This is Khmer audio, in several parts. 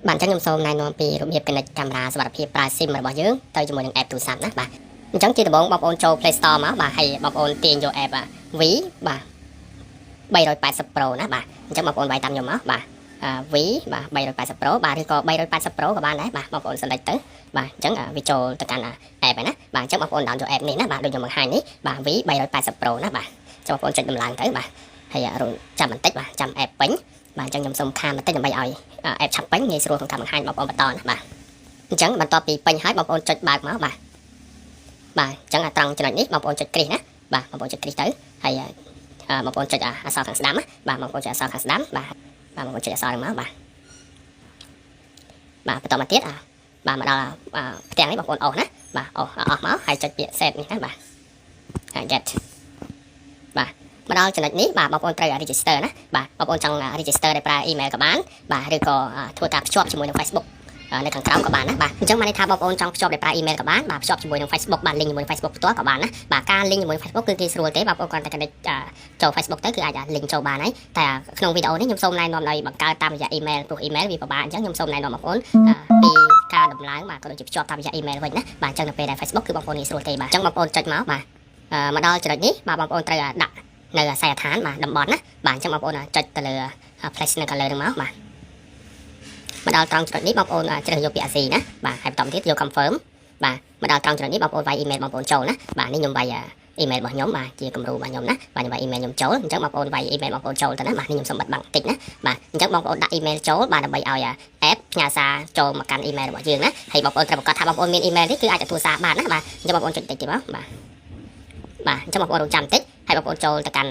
bạn chắc nhom sôm này nó bị rụm hiệp cái này cameraสำหรับភាពប្រើ sim របស់យើងទៅជាមួយនឹង app ទូរស័ព្ទណាបាទអញ្ចឹងជាដំបូងបងប្អូនចូល Play Store មកបាទហើយបងប្អូនទាញយក app V បាទ380 Pro ណាបាទអញ្ចឹងបងប្អូនវាយតាមខ្ញុំមកបាទ V បាទ380 Pro បាទឬក៏380 Pro ក៏បានដែរបាទបងប្អូន select ទៅបាទអញ្ចឹងវាចូលទៅកាន់ app ហើយណាបាទអញ្ចឹងបងប្អូន download យក app នេះណាបាទដូចខ្ញុំបង្ហាញនេះបាទ V 380 Pro ណាបាទចុះបងប្អូនចុចដំឡើងទៅបាទហើយចាំបន្តិចបាទចាំ app ពេញបាទអញ្ចឹងខ្ញុំសូមខានបន្តិចដើម្បីឲ្យ app ឆាប់ពេញងាយស្រួលក្នុងការបង្ហាញបងប្អូនបន្តណាបាទអញ្ចឹងបន្ទាប់ពីពេញហើយបងប្អូនចុចបើកមកបាទអញ្ចឹងត្រង់ចំណុចនេះបងប្អូនចុចគ្រីសណាបាទបងប្អូនចុចគ្រីសទៅហើយបងប្អូនចុចអក្សរខាងស្ដាំបាទបងប្អូនចុចអក្សរខាងស្ដាំបាទបងប្អូនចុចអក្សរហ្នឹងមកបាទបន្តមកទៀតបាទមកដល់ផ្ទាំងនេះបងប្អូនអូសណាបាទអូសអស់មកហើយចុចពាក្យ save នេះណាបាទget បាទមកដល់ចំណុចនេះបាទបងប្អូនត្រូវ register ណាបាទបងប្អូនចង់ register ដោយប្រើ email ក៏បានបាទឬក៏ធ្វើការភ្ជាប់ជាមួយនឹង Facebook នៅខាងក្រោមក៏បានណាបាទអញ្ចឹងមកន័យថាបងប្អូនចង់ភ្ជាប់ដោយប្រើ email ក៏បានបាទភ្ជាប់ជាមួយនឹង Facebook បាទ link ជាមួយនឹង Facebook ផ្ទាល់ក៏បានណាបាទការ link ជាមួយ Facebook គឺគេស្រួលទេបងប្អូនគ្រាន់តែ connect ចូល Facebook ទៅគឺអាច link ចូលបានហើយតែក្នុងវីដេអូនេះខ្ញុំសូមណែនាំឲ្យបង្កើតតាមរយៈ email ព្រោះ email វាពិបាកអញ្ចឹងខ្ញុំសូមណែនាំបងប្អូនពីការដំឡើងបាទក៏ដូចជាភ្ជាប់តាមរយៈ email វិញណាបាទអញ្ចឹងនៅពេលដែល Facebook គឺបងប្អូនងាយស្រួលទេបាទអញ្ចឹងបងប្អូនចុចមកបាទមកដល់ចំណុចនេះបាទបងប្អូនត្រូវដាក់នៅអាស័យដ្ឋានបាទតំបន់ណាបាទអញ្ចឹងបងប្អូនចុចទៅលើ place នៅខាងលើហ្នឹងមកបាទមកដល់ត្រង់ចំណុចនេះបងប្អូនជ្រើសយកពាក្យ AC ណាបាទហើយបន្តទៀតយក confirm បាទមកដល់ត្រង់ចំណុចនេះបងប្អូនវាយ email បងប្អូនចូលណាបាទនេះខ្ញុំវាយ email របស់ខ្ញុំបាទជាគំរូរបស់ខ្ញុំណាបាទខ្ញុំវាយ email ខ្ញុំចូលអញ្ចឹងបងប្អូនវាយ email បងប្អូនចូលទៅណាបាទនេះខ្ញុំសូមបិទបាំងតិចណាបាទអញ្ចឹងបងប្អូនដាក់ email ចូលបាទដើម្បីឲ្យ app ផ្ញើសារចូលមកកាន់ email របស់យើងណាហើយបងប្អូនត្រូវប្រកាសថាបងប្អូនមាន email នេះគឺអាចទទួលសារបានណាបាទអញ្ចឹងបងប្អូនចុចតិចទៀតមកបាទអញ្ចឹងបងប្អូនរងចាំតិចហើយបងប្អូនចូលទៅកាន់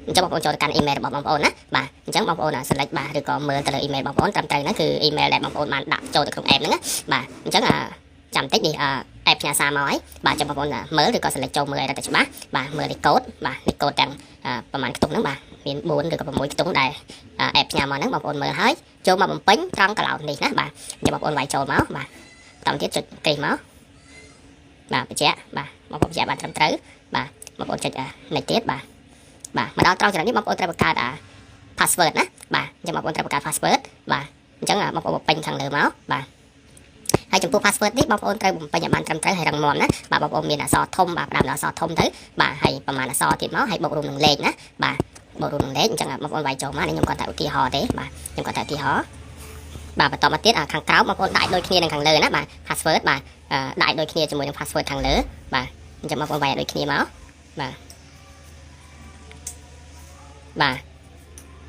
អញ្ចឹងបងប្អូនចូលទៅកាន់ email របស់បងប្អូនណាបាទអញ្ចឹងបងប្អូន select បាទឬក៏មើលទៅលើ email បងប្អូនត្រឹមត្រូវហ្នឹងគឺ email ដែលបងប្អូនបានដាក់ចូលទៅក្នុង app ហ្នឹងណាបាទអញ្ចឹងចាំតិចនេះ app ផ្ញើសារមកហើយបាទចាំបងប្អូនមើលឬក៏ select ចូលមើលឲ្យតែច្បាស់បាទមើលលេខកូដបាទលេខកូដទាំងប្រហែលខ្ទង់ហ្នឹងបាទមាន4ឬក៏6ខ្ទង់ដែល app ផ្ញើមកហ្នឹងបងប្អូនមើលហើយចូលមកបំពេញត្រង់កន្លោតនេះណាបាទអញ្ចឹងបងប្អូនវាយចូលមកបាទបន្តទៀតចុចគ្រីសមកបាទបញ្ជាក់បាទបងប្អូនបញ្ជាក់បានត្រឹមត្រូវបាទបងប្អូនចុចនេះទៀតបាទមកដល់ត្រង់ចំណុចនេះបងប្អូនត្រូវបង្កើត password ណាបាទអញ្ចឹងបងប្អូនត្រូវបង្កើត password បាទអញ្ចឹងបងប្អូនបំពេញខាងលើមកបាទហើយចំពោះ password នេះបងប្អូនត្រូវបំពេញឲ្យបានត្រឹមត្រូវហើយរឹងមាំណាបាទបងប្អូនមានអក្សរធំបាទផ្ដើមដោយអក្សរធំទៅបាទហើយប្រហែលអក្សរទៀតមកហើយបូករួមនឹងលេខណាបាទបូករួមនឹងលេខអញ្ចឹងបងប្អូនវាយចូលមកនេះខ្ញុំគាត់តែឧទាហរណ៍ទេបាទខ្ញុំគាត់តែឧទាហរណ៍បាទបន្តមកទៀតខាងក្រោមបងប្អូនដាក់ដូចគ្នានឹងខាងលើណាបាទ password បាទដាក់ដូចគ្នាជាមួយនឹង password ខាងលើបាទអញ្ចឹងបងប្អូនវាយដូចគ្នាមកបាទ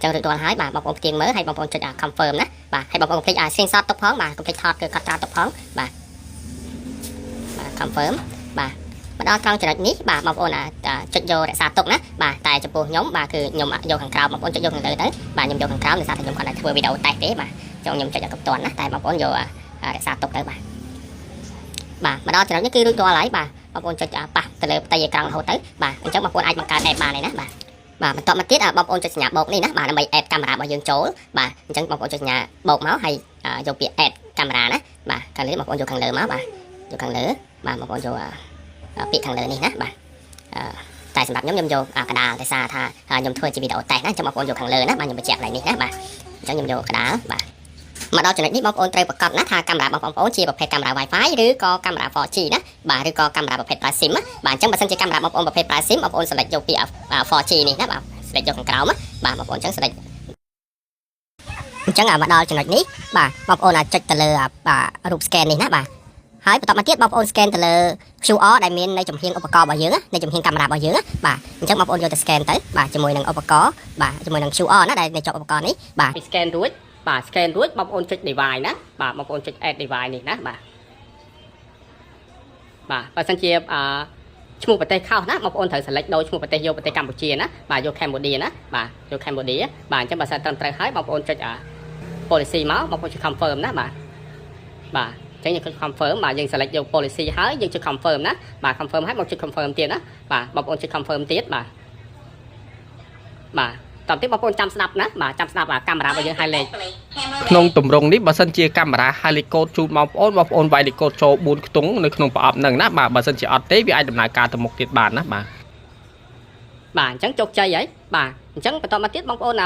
ចឹងរួចរាល់ហើយបាទបងប្អូនផ្ទៀងមើលហើយបងប្អូនចុចconfirm ណាបាទហើយបងប្អូនកុំភ្លេចscreenshot ទុកផងបាទកុំភ្លេចថតគឺកត់ត្រាទុកផងបាទ confirm បាទមកដល់ត្រង់ចំណុចនេះបាទបងប្អូនចុចយករក្សាទុកណាបាទតែចំពោះខ្ញុំបាទគឺខ្ញុំយកខាងក្រោមបងប្អូនចុចយកខាងលើទៅបាទខ្ញុំយកខាងក្រោមដោយសារតែខ្ញុំគាត់តែធ្វើវីដេអូតេស្តទេបាទចង់ខ្ញុំចុចកុំតាន់ណាតែបងប្អូនយករក្សាទុកទៅបាទមកដល់ចំណុចនេះគឺរួចរាល់ហើយបាទបងប្អូនចុចប៉ះទៅលើផ្ទៃអេក្រង់រហូតទៅបាទអញ្ចឹងបងប្អូនអាចបង្កើត app បានហើយណាបាទបន្តមកទៀតបងប្អូនចុចសញ្ញាបូកនេះណាបាទដើម្បី add កាមេរ៉ារបស់យើងចូលបាទអញ្ចឹងបងប្អូនចុចសញ្ញាបូកមកហើយយកពាក្យ add កាមេរ៉ាណាបាទខាងលើបងប្អូនយកខាងលើមកបាទយកខាងលើបាទបងប្អូនយកពាក្យខាងលើនេះណាបាទតែសម្រាប់ខ្ញុំយកកដាលតែសារថាខ្ញុំធ្វើជាវីដេអូតេស្តណាអញ្ចឹងបងប្អូនយកខាងលើណាបាទខ្ញុំបញ្ជាក់កន្លែងនេះណាបាទអញ្ចឹងខ្ញុំយកកដាលបាទមកដល់ចំណុចនេះបងប្អូនត្រូវប្រកាសណាថាកាមេរ៉ាបងប្អូនជាប្រភេទកាមេរ៉ា Wi-Fi ឬក៏កាមេរ៉ា 4G ណាបាទឬក៏កាមេរ៉ាប្រភេទប្រើ SIM ណាបាទអញ្ចឹងបើសិនជាកាមេរ៉ាបងប្អូនប្រភេទប្រើ SIM បងប្អូន select យកពាក្យ 4G នេះណាបាទ select យកខាងក្រោមបាទបងប្អូនអញ្ចឹង select អញ្ចឹងមកដល់ចំណុចនេះបាទបងប្អូនចុចទៅលើរូប scan នេះណាបាទហើយបន្តមកទៀតបងប្អូន scan ទៅលើ QR ដែលមាននៅចំហៀងឧបករណ៍របស់យើងនៅចំហៀងកាមេរ៉ារបស់យើងបាទអញ្ចឹងបងប្អូនយកទៅ scan ទៅបាទជាមួយនឹងឧបករណ៍បាទជាមួយនឹង QR ណាដែលនៅជាប់ឧបករណ៍នេះបាទ scan រួចបាទ scan រួចបងប្អូនចុច device ណាបាទបងប្អូនចុច add device នេះណាបាទបើសិនជាឈ្មោះប្រទេសខុសណាបងប្អូនត្រូវ select ដោយឈ្មោះប្រទេសយកប្រទេសកម្ពុជាណាបាទយក Cambodia ណាបាទយក Cambodia បាទអញ្ចឹងបើសិនត្រឹមត្រូវហើយបងប្អូនចុចpolicy មកបងប្អូនចុច confirm ណាបាទអញ្ចឹងយើងចុច confirm បាទយើង select យក policy ហើយយើងចុច confirm ណាបាទ confirm ហើយបងចុច confirm ទៀតណាបាទបងប្អូនចុច confirm ទៀតបាទតោះទៀតបងប្អូនចាំស្ដាប់ណាបាទចាំស្ដាប់កាមេរ៉ារបស់យើង highlight ក្នុងទម្រង់នេះបើសិនជាកាមេរ៉ា highlight code ជូនបងប្អូនវាយលេខកូដចូល4ខ្ទង់នៅក្នុងប្រអប់ហ្នឹងណាបាទបើសិនជាអត់ទេវាអាចដំណើរការទៅមុខទៀតបានណាបាទអញ្ចឹងជោគជ័យហើយបាទអញ្ចឹងបន្តមកទៀតបងប្អូន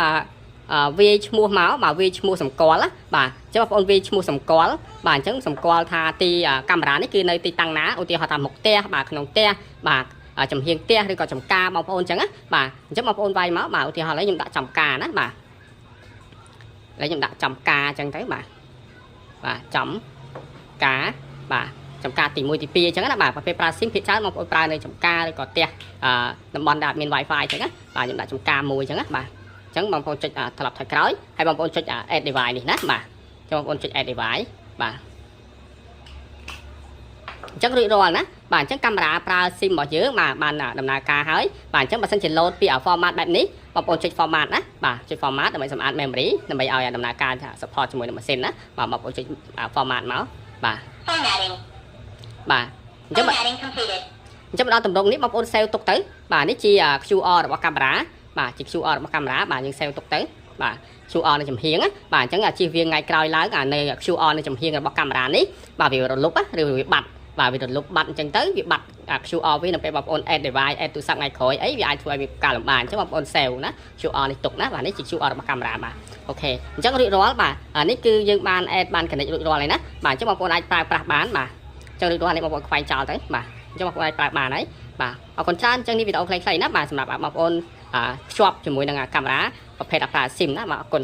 វាឈ្មោះមកបាទវាឈ្មោះសម្គាល់ណាបាទអញ្ចឹងបងប្អូនវាឈ្មោះសម្គាល់បាទអញ្ចឹងសម្គាល់ថាទីកាមេរ៉ានេះគឺនៅទីតាំងណាឧទាហរណ៍ថាមុខផ្ទះបាទក្នុងផ្ទះបាទចំហៀងផ្ទះឬក៏ចំការបងប្អូនអញ្ចឹងណាបាទអញ្ចឹងបងប្អូនវាយមកបាទឧទាហរណ៍ឥឡូវខ្ញុំដាក់ចំការណាបាទឥឡូវខ្ញុំដាក់ចំការអញ្ចឹងទៅបាទចំការបាទចំការទី1ទី2អញ្ចឹងណាបាទប្រភេទប្រើស៊ីមភាគច្រើនបងប្អូនប្រើនៅចំការឬក៏ផ្ទះតំបន់ដែលមាន Wi-Fi អញ្ចឹងណាបាទខ្ញុំដាក់ចំការមួយអញ្ចឹងណាបាទអញ្ចឹងបងប្អូនចុចត្រឡប់ថយក្រោយហើយបងប្អូនចុច add device នេះណាបាទចុចបងប្អូនចុច add device បាទអញ្ចឹងរួចរាល់ណាបាទអញ្ចឹងកាមេរ៉ាប្រើ SIM របស់យើងបាទបានដំណើរការហើយបាទអញ្ចឹងបើសិនជា load ពី format បែបនេះបងប្អូនចុច format ណាបាទចុច format ដើម្បីសម្អាត memory ដើម្បីឲ្យដំណើរការ support ជាមួយនឹងម៉ាស៊ីនណាបាទបងប្អូនចុច format មកបាទ Formatting. បាទអញ្ចឹង Formatting completed. អញ្ចឹងដល់តម្រងនេះបងប្អូន save ទុកទៅបាទនេះជា QR របស់កាមេរ៉ាបាទជា QR របស់កាមេរ៉ាបាទយើង save ទុកទៅបាទ QR នៅចំហៀងបាទអញ្ចឹងជិះវាថ្ងៃក្រោយឡើងនៅ QR នៅចំហៀងរបស់កាមេរ៉ានេះបាទវារលុបឬវាបាត់បាទវារលុបបាត់អញ្ចឹងទៅវាបាត់ QR វានៅពេលបងប្អូន add device add ទូរស័ព្ទថ្ងៃក្រោយអីវាអាចធ្វើឲ្យមានការលំបាកអញ្ចឹងបងប្អូន save ណា QR នេះទុកណាបាទនេះជា QR របស់កាមេរ៉ាបាទអូខេអញ្ចឹងរួចរាល់បាទនេះគឺយើងបាន add បាន connect រួចរាល់ហើយណាបាទអញ្ចឹងបងប្អូនអាចប្រើប្រាស់បានបាទអញ្ចឹងរួចរាល់នេះបងប្អូនខ្វែងចោលទៅបាទអញ្ចឹងបងប្អូនអាចប្រើបានហើយបាទអរគុណច្រើនអញ្ចឹងនេះវីដេអូខ្លីៗណាបាទសម្រាប់បងប្អូនភ្ជាប់ជាមួយនឹងកាមេរ៉ាប្រភេទប្រើ SIM ណាបាទអរគុណ